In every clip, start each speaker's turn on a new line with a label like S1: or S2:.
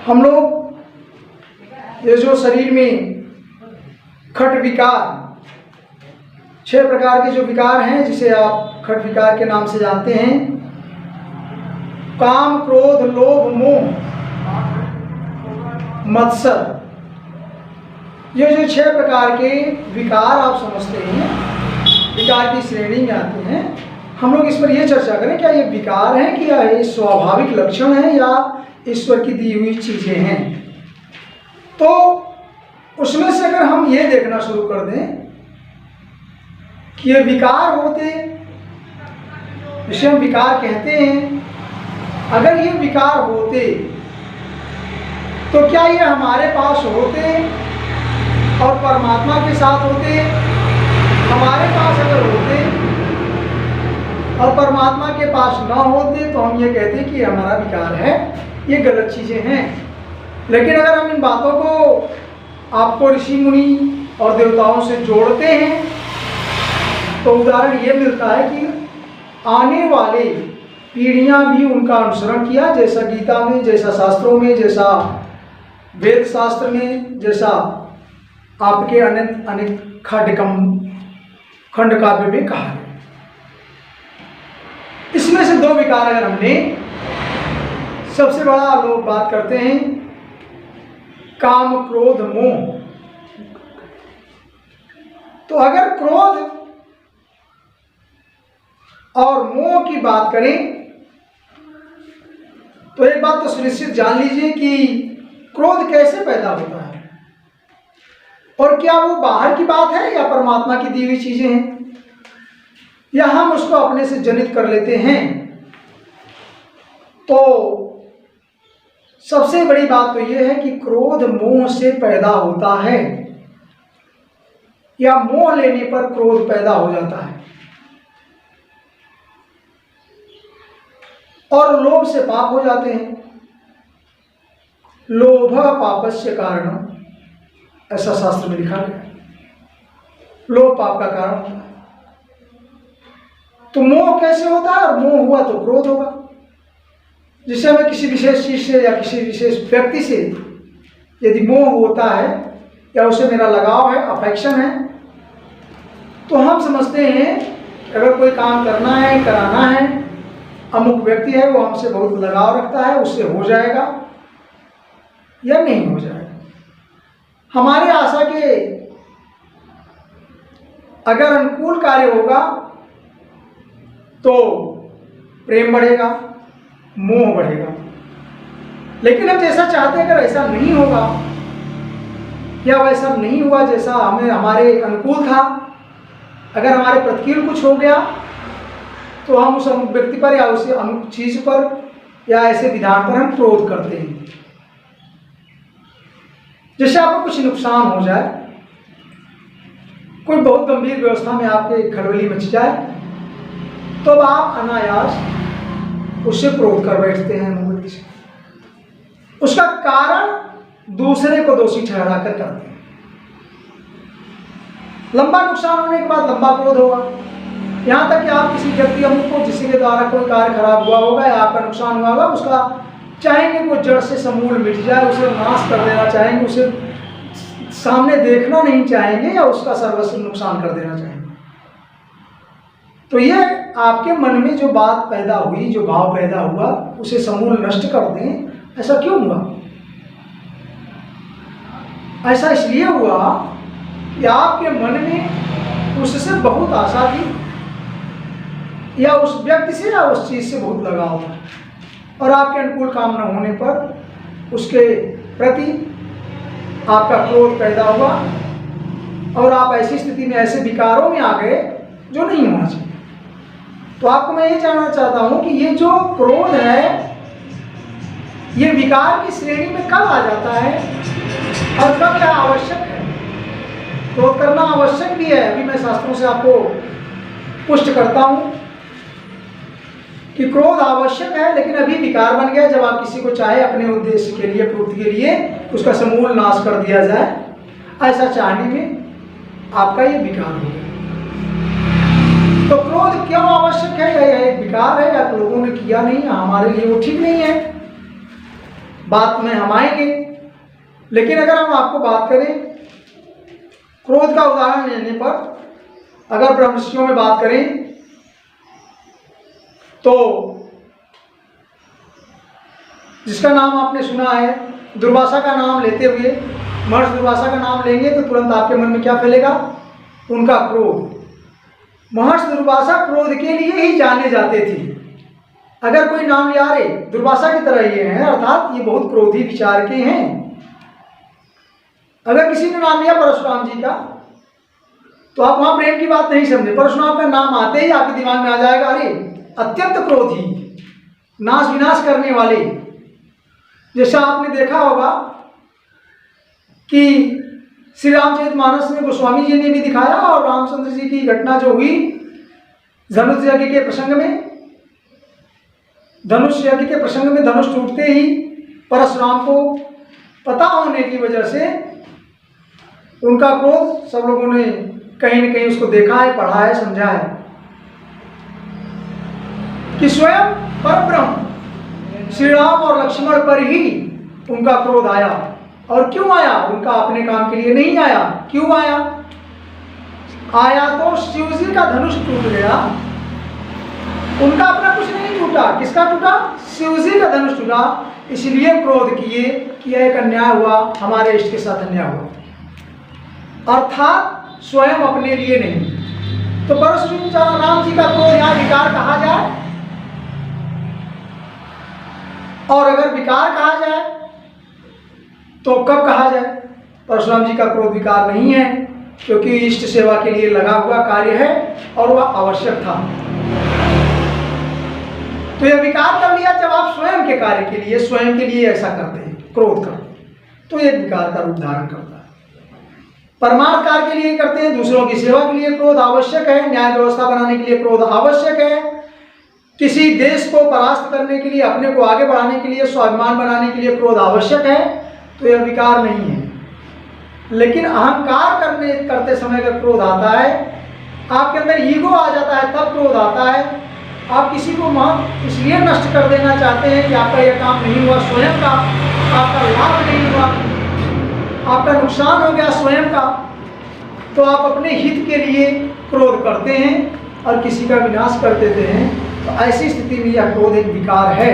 S1: हम लोग ये जो शरीर में खट विकार, 6 प्रकार के जो विकार हैं जिसे आप खट विकार के नाम से जानते हैं, काम, क्रोध, लोभ, मोह, मत्सर, ये जो 6 प्रकार के विकार आप समझते हैं, विकार की श्रेणी में आते हैं। हम लोग इस पर यह चर्चा करें, क्या ये विकार हैं कि या ये स्वाभाविक लक्षण है या ईश्वर की दी हुई चीजें हैं। तो उसमें से अगर हम ये देखना शुरू कर दें कि ये विकार होते, जिसे हम विकार कहते हैं, अगर ये विकार होते तो क्या ये हमारे पास होते और परमात्मा के साथ होते? हमारे पास अगर होते और परमात्मा के पास ना होते तो हम ये कहते कि हमारा विकार है, ये गलत चीजें हैं। लेकिन अगर हम इन बातों को आपको ऋषि मुनि और देवताओं से जोड़ते हैं तो उदाहरण ये मिलता है कि आने वाले पीढ़ियां भी उनका अनुसरण किया, जैसा गीता में, जैसा शास्त्रों में, जैसा वेद शास्त्र में, जैसा आपके अनेक खंड काव्य में कहा है। इसमें से 2 विकार अगर हमने, सबसे बड़ा लोग बात करते हैं काम, क्रोध, मोह। तो अगर क्रोध और मोह की बात करें तो एक बात तो सुनिश्चित जान लीजिए कि क्रोध कैसे पैदा होता है और क्या वो बाहर की बात है या परमात्मा की दी हुई चीजें हैं, या हम उसको अपने से जनित कर लेते हैं। तो सबसे बड़ी बात तो यह है कि क्रोध मोह से पैदा होता है या मोह लेने पर क्रोध पैदा हो जाता है, और लोभ से पाप हो जाते हैं। लोभ पापस्य कारणम, ऐसा शास्त्र में लिखा गया। लोभ पाप का कारण होता है। तो मोह कैसे होता है? और मोह हुआ तो क्रोध होगा, जिससे हमें किसी विशेष चीज से या किसी विशेष व्यक्ति से यदि मोह होता है या उसे मेरा लगाव है, अफेक्शन है, तो हम समझते हैं अगर कोई काम करना है, कराना है, अमुक व्यक्ति है वो हमसे बहुत लगाव रखता है, उससे हो जाएगा या नहीं हो जाएगा। हमारी आशा के अगर अनुकूल कार्य होगा तो प्रेम बढ़ेगा, मोह बढ़ेगा। लेकिन हम जैसा चाहते हैं अगर ऐसा नहीं होगा या वैसा नहीं हुआ जैसा हमें हमारे अनुकूल था, अगर हमारे प्रतिकूल कुछ हो गया तो हम उस अमुक व्यक्ति पर या उस अमुक चीज पर या ऐसे विधान पर हम क्रोध करते हैं। जैसे आपको कुछ नुकसान हो जाए, कोई बहुत गंभीर व्यवस्था में आपके खलबली मच जाए, तो अब आप अनायास उससे क्रोध कर बैठते हैं अमुक व्यक्ति से। उसका कारण दूसरे को दोषी ठहराकर करते हैं। लंबा नुकसान होने के बाद लंबा क्रोध होगा, यहाँ तक कि आप किसी व्यक्ति अमुक को जिसके द्वारा कोई कार्य खराब हुआ होगा या आपका नुकसान हुआ होगा, उसका चाहेंगे वो जड़ से समूल मिट जाए, उसे नाश कर देना चाहेंगे, उसे सामने देखना नहीं चाहेंगे या उसका सर्वस्व नुकसान कर देना चाहेंगे। तो ये आपके मन में जो बात पैदा हुई, जो भाव पैदा हुआ, उसे समूल नष्ट कर दें, ऐसा क्यों हुआ? ऐसा इसलिए हुआ कि आपके मन में उससे बहुत आशा थी या उस व्यक्ति से या उस चीज से बहुत लगाव था, और आपके अनुकूल काम न होने पर उसके प्रति आपका क्रोध पैदा हुआ और आप ऐसी स्थिति में, ऐसे विकारों में आ गए जो नहीं होना चाहिए। तो आपको मैं ये जानना चाहता हूं कि ये जो क्रोध है ये विकार की श्रेणी में कब आ जाता है और कब यह आवश्यक है? क्रोध करना आवश्यक भी है, अभी मैं शास्त्रों से आपको पुष्ट करता हूं कि क्रोध आवश्यक है, लेकिन अभी विकार बन गया जब आप किसी को चाहे अपने उद्देश्य के लिए, पूर्ति के लिए उसका समूल नाश कर दिया जाए, ऐसा चाहने में आपका ये विकार हो गया। तो क्रोध क्यों आवश्यक है? यह एक विकार है या लोगों ने किया नहीं, हमारे लिए वो ठीक नहीं है। बात में हम आएंगे। लेकिन अगर हम आपको बात करें क्रोध का उदाहरण लेने पर, अगर ब्रह्मर्षियों में बात करें तो जिसका नाम आपने सुना है, दुर्वासा का नाम लेते हुए, महर्षि दुर्वासा का नाम लेंगे तो तुरंत आपके मन में क्या फैलेगा? उनका क्रोध। महर्षि दुर्वासा क्रोध के लिए ही जाने जाते थे। अगर कोई नाम लिया रे दुर्वासा की तरह ये हैं, अर्थात ये बहुत क्रोधी विचार के हैं। अगर किसी ने नाम लिया परशुराम जी का तो आप वहां प्रेम की बात नहीं समझे। परशुराम का नाम आते ही आपके दिमाग में आ जाएगा अरे अत्यंत क्रोधी, नाश विनाश करने वाले। जैसा आपने देखा होगा कि श्री रामचरितमानस में गोस्वामी जी ने भी दिखाया और रामचंद्र जी की घटना जो हुई धनुष यज्ञ के प्रसंग में, धनुष यज्ञ के प्रसंग में धनुष टूटते ही परशुराम को पता होने की वजह से उनका क्रोध, सब लोगों ने कहीं न कहीं उसको देखा है, पढ़ा है, समझा है कि स्वयं परब्रह्म श्री राम और लक्ष्मण पर ही उनका क्रोध आया। और क्यों आया? उनका अपने काम के लिए नहीं आया। क्यों आया? आया तो शिव जी का धनुष टूट गया, उनका अपना कुछ नहीं टूटा। किसका टूटा? शिव जी का धनुष टूटा, इसलिए क्रोध किए कि एक अन्याय हुआ, हमारे इष्ट के साथ अन्याय हुआ, अर्थात स्वयं अपने लिए नहीं। तो परशुराम राम जी का क्रोध यहाँ विकार कहा जाए, और अगर विकार कहा जाए तो कब कहा जाए? परशुराम जी का क्रोध विकार नहीं है, क्योंकि इष्ट सेवा के लिए लगा हुआ कार्य है और वह आवश्यक था। तो यह विकार कर लिया जब आप स्वयं के कार्य के लिए, स्वयं के लिए ऐसा करते हैं, क्रोध करते हैं, तो यह विकार का रूप धारण करता है। परमार्थ कार्य के लिए करते हैं, दूसरों की सेवा के लिए क्रोध आवश्यक है, न्याय व्यवस्था बनाने के लिए क्रोध आवश्यक है, किसी देश को परास्त करने के लिए, अपने को आगे बढ़ाने के लिए, स्वाभिमान बनाने के लिए क्रोध आवश्यक है, तो यह विकार नहीं है। लेकिन अहंकार करते समय का क्रोध आता है, आपके अंदर ईगो आ जाता है, तब क्रोध आता है। आप किसी को महत्व इसलिए नष्ट कर देना चाहते हैं कि आपका यह काम नहीं हुआ, स्वयं का आपका लाभ नहीं हुआ, आपका नुकसान हो गया स्वयं का, तो आप अपने हित के लिए क्रोध करते हैं और किसी का विनाश कर देते हैं। तो ऐसी स्थिति में यह क्रोध एक विकार है।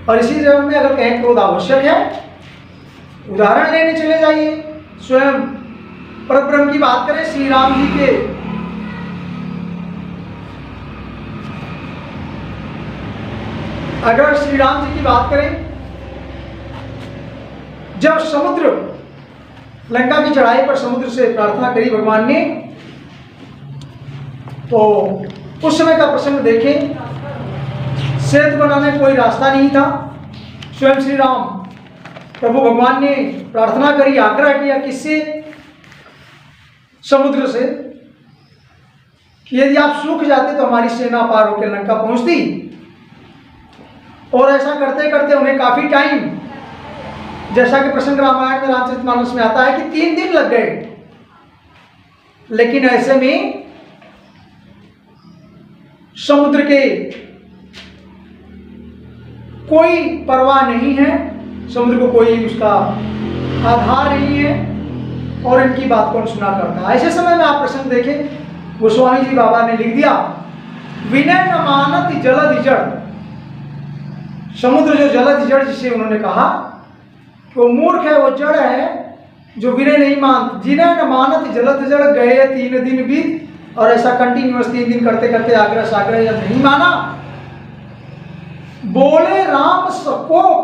S1: और इसी जगह में अगर कहें क्रोध आवश्यक है, उदाहरण लेने चले जाइए, स्वयं परब्रह्म की बात करें, श्री राम जी के अगर श्री राम जी की बात करें, जब समुद्र लंका की चढ़ाई पर समुद्र से प्रार्थना करी भगवान ने, तो उस समय का प्रसंग देखें, सेतु बनाने कोई रास्ता नहीं था। स्वयं श्री राम प्रभु भगवान ने प्रार्थना करी, आग्रह किया किससे? समुद्र से, कि यदि आप सूख जाते तो हमारी सेना पार होकर लंका पहुंचती। और ऐसा करते करते उन्हें काफी टाइम, जैसा कि प्रसंग रामायण में रामचरितमानस में आता है कि 3 दिन लग गए। लेकिन ऐसे में समुद्र के कोई परवाह नहीं है, समुद्र को कोई उसका आधार नहीं है, और इनकी बात कौन सुना करता है। ऐसे समय में आप प्रसंग देखें, गोस्वामी जी बाबा ने लिख दिया, विनय न मानत जलद जड़। समुद्र जो जलद जड़ जिसे उन्होंने कहा, वो मूर्ख है, वो जड़ है जो विनय नहीं मानता। जिनय न मानत जलद जड़, गए 3 दिन बीत। और ऐसा कंटिन्यूअस 3 दिन करते करते आग्रह साग्रह जब नहीं माना, बोले राम सकोप,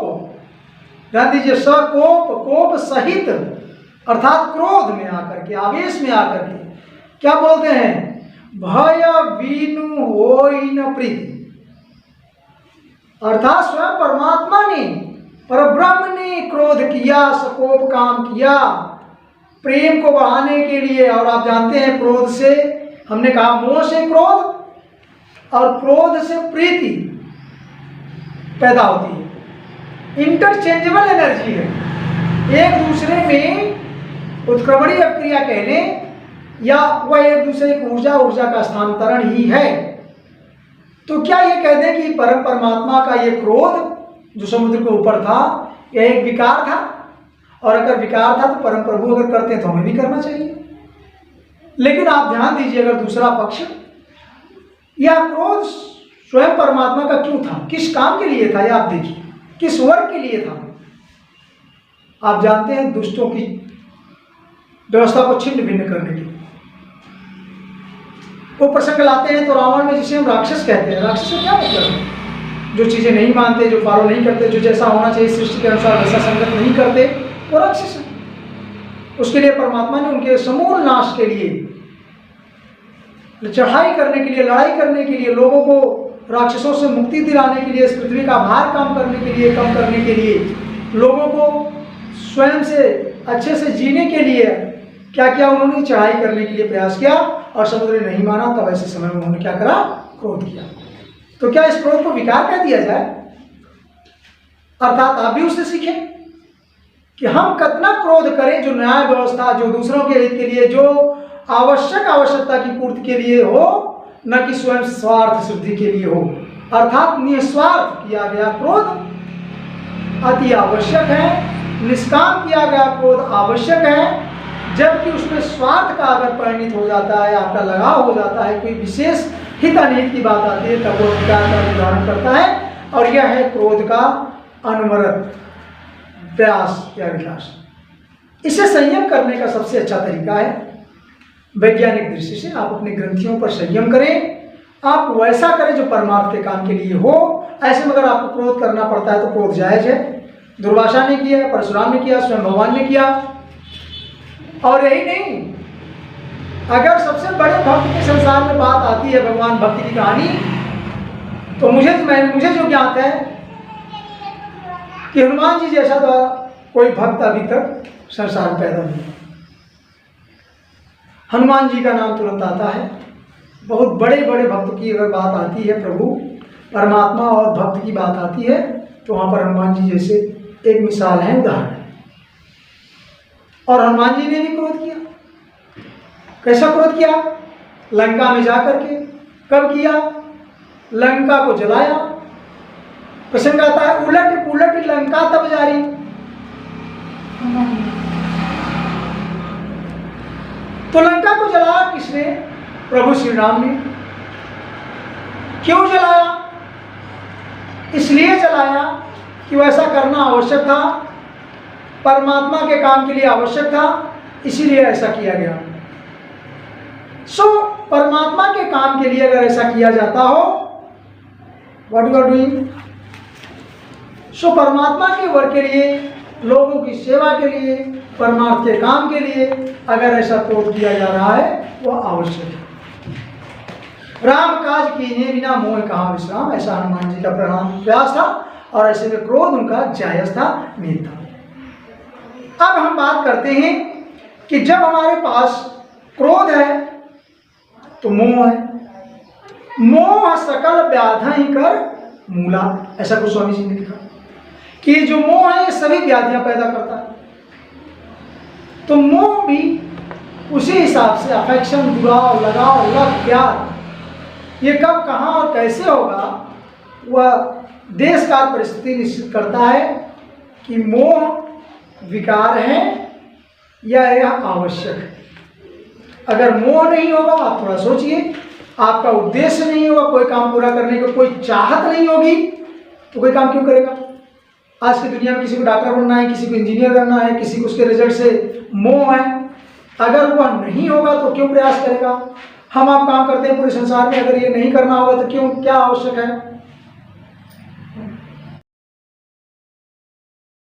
S1: ध्यान दीजिए, सकोप, कोप सहित, अर्थात क्रोध में आकर के, आवेश में आकर के क्या बोलते हैं? भय वीनु होई न प्रीति। अर्थात स्वयं परमात्मा ने, परब्रह्म ने क्रोध किया, सकोप काम किया प्रेम को बढ़ाने के लिए। और आप जानते हैं क्रोध से, हमने कहा मोह से क्रोध और क्रोध से प्रीति पैदा होती है। इंटरचेंजेबल एनर्जी है, एक दूसरे में उत्क्रमणीय क्रिया कह लें, या वह एक दूसरे की ऊर्जा का स्थानांतरण ही है। तो क्या ये कह दें कि परम परमात्मा का ये क्रोध जो समुद्र के ऊपर था, यह एक विकार था। और अगर विकार था तो परम प्रभु अगर करते हैं तो हमें भी करना चाहिए। लेकिन आप ध्यान दीजिए, अगर दूसरा पक्ष, यह क्रोध स्वयं परमात्मा का क्यों था, किस काम के लिए था, यह आप देखिए, किस वर्ग के लिए था। आप जानते हैं, दुष्टों की व्यवस्था को छिन्न भिन्न करने के लिए वो प्रसंग लाते हैं। तो रावण में, जिसे हम राक्षस कहते हैं, राक्षस का क्या मतलब है? जो चीजें नहीं मानते, जो फॉलो नहीं करते, जो जैसा होना चाहिए सृष्टि के अनुसार वैसा संगत नहीं करते, वो राक्षस है। उसके लिए परमात्मा ने उनके समूल नाश के लिए, चढ़ाई करने के लिए, लड़ाई करने के लिए, लोगों को राक्षसों से मुक्ति दिलाने के लिए, इस पृथ्वी का भार कम करने के लिए, लोगों को स्वयं से अच्छे से जीने के लिए क्या किया उन्होंने? चढ़ाई करने के लिए प्रयास किया। और समुद्र ने नहीं माना, तब ऐसे समय में उन्होंने क्या करा? क्रोध किया। तो क्या इस क्रोध को विकार कह दिया जाए? अर्थात आप भी उससे सीखें कि हम कितना क्रोध करें, जो न्याय व्यवस्था, जो दूसरों के हित के लिए, जो आवश्यकता की पूर्ति के लिए हो, न कि स्वयं स्वार्थ सिद्धि के लिए हो। अर्थात निस्वार्थ किया गया क्रोध अति आवश्यक है, निष्काम किया गया क्रोध आवश्यक है। जबकि उसमें स्वार्थ का अगर परिणित हो जाता है, आपका लगाव हो जाता है, कोई विशेष हित अनिहित की बात आती है, तब वो विकार का निर्धारण करता है। और यह है क्रोध का अनवरत प्रयास या विकास। इसे संयम करने का सबसे अच्छा तरीका है वैज्ञानिक दृष्टि से आप अपने ग्रंथियों पर संयम करें। आप वैसा करें जो परमार्थ के काम के लिए हो। ऐसे में अगर आपको क्रोध करना पड़ता है तो क्रोध जायज है। दुर्वासा ने किया, परशुराम ने किया, स्वयं भगवान ने किया। और यही नहीं, अगर सबसे बड़े भक्त के संसार में बात आती है भगवान भक्ति की कहानी, तो मुझे जो ज्ञात है कि हनुमान जी जैसा तो कोई भक्त अभी तक संसार में पैदा नहीं। हनुमान जी का नाम तुरंत आता है। बहुत बड़े बड़े भक्त की अगर बात आती है, प्रभु परमात्मा और भक्त की बात आती है, तो वहाँ पर हनुमान जी जैसे एक मिसाल है, उदाहरण है। और हनुमान जी ने भी क्रोध किया। कैसा क्रोध किया? लंका में जाकर के। कब किया? लंका को जलाया। प्रसंग आता है, उलट पुलट लंका तब जारी। तो लंका को जलाया किसने? प्रभु श्री राम ने। क्यों जलाया? इसलिए जलाया कि वैसा करना आवश्यक था, परमात्मा के काम के लिए आवश्यक था, इसीलिए ऐसा किया गया। परमात्मा के काम के लिए अगर ऐसा किया जाता हो, व्हाट यू आर डूइंग, परमात्मा के वर्क के लिए, लोगों की सेवा के लिए, परमार्थ के काम के लिए अगर ऐसा क्रोध किया जा रहा है, वह आवश्यक है। राम काज कीजिए बिना मोह कहाँ विश्राम, ऐसा हनुमान जी का प्रयास था। और ऐसे में क्रोध उनका जायज था, निहित था। अब हम बात करते हैं कि जब हमारे पास क्रोध है तो मोह है। मोह सकल व्याधि कर मूला, ऐसा कुछ स्वामी जी ने लिखा कि जो मोह है ये सभी व्याधियां पैदा करता है। तो मोह भी उसी हिसाब से अफेक्शन, जुड़ाव, लगाव, लव, प्यार, ये कब, कहाँ और कैसे होगा, वह देश का परिस्थिति निश्चित करता है कि मोह विकार है या यह आवश्यक है। अगर मोह नहीं होगा, आप थोड़ा सोचिए, आपका उद्देश्य नहीं होगा कोई काम पूरा करने को, कोई चाहत नहीं होगी, तो कोई काम क्यों करेगा? आज की दुनिया में किसी को डॉक्टर बनना है, किसी को इंजीनियर बनना है, किसी को उसके रिजल्ट से मोह है। अगर वह नहीं होगा तो क्यों प्रयास करेगा? हम आप काम करते हैं पूरे संसार में, अगर ये नहीं करना होगा तो क्यों, क्या आवश्यक है?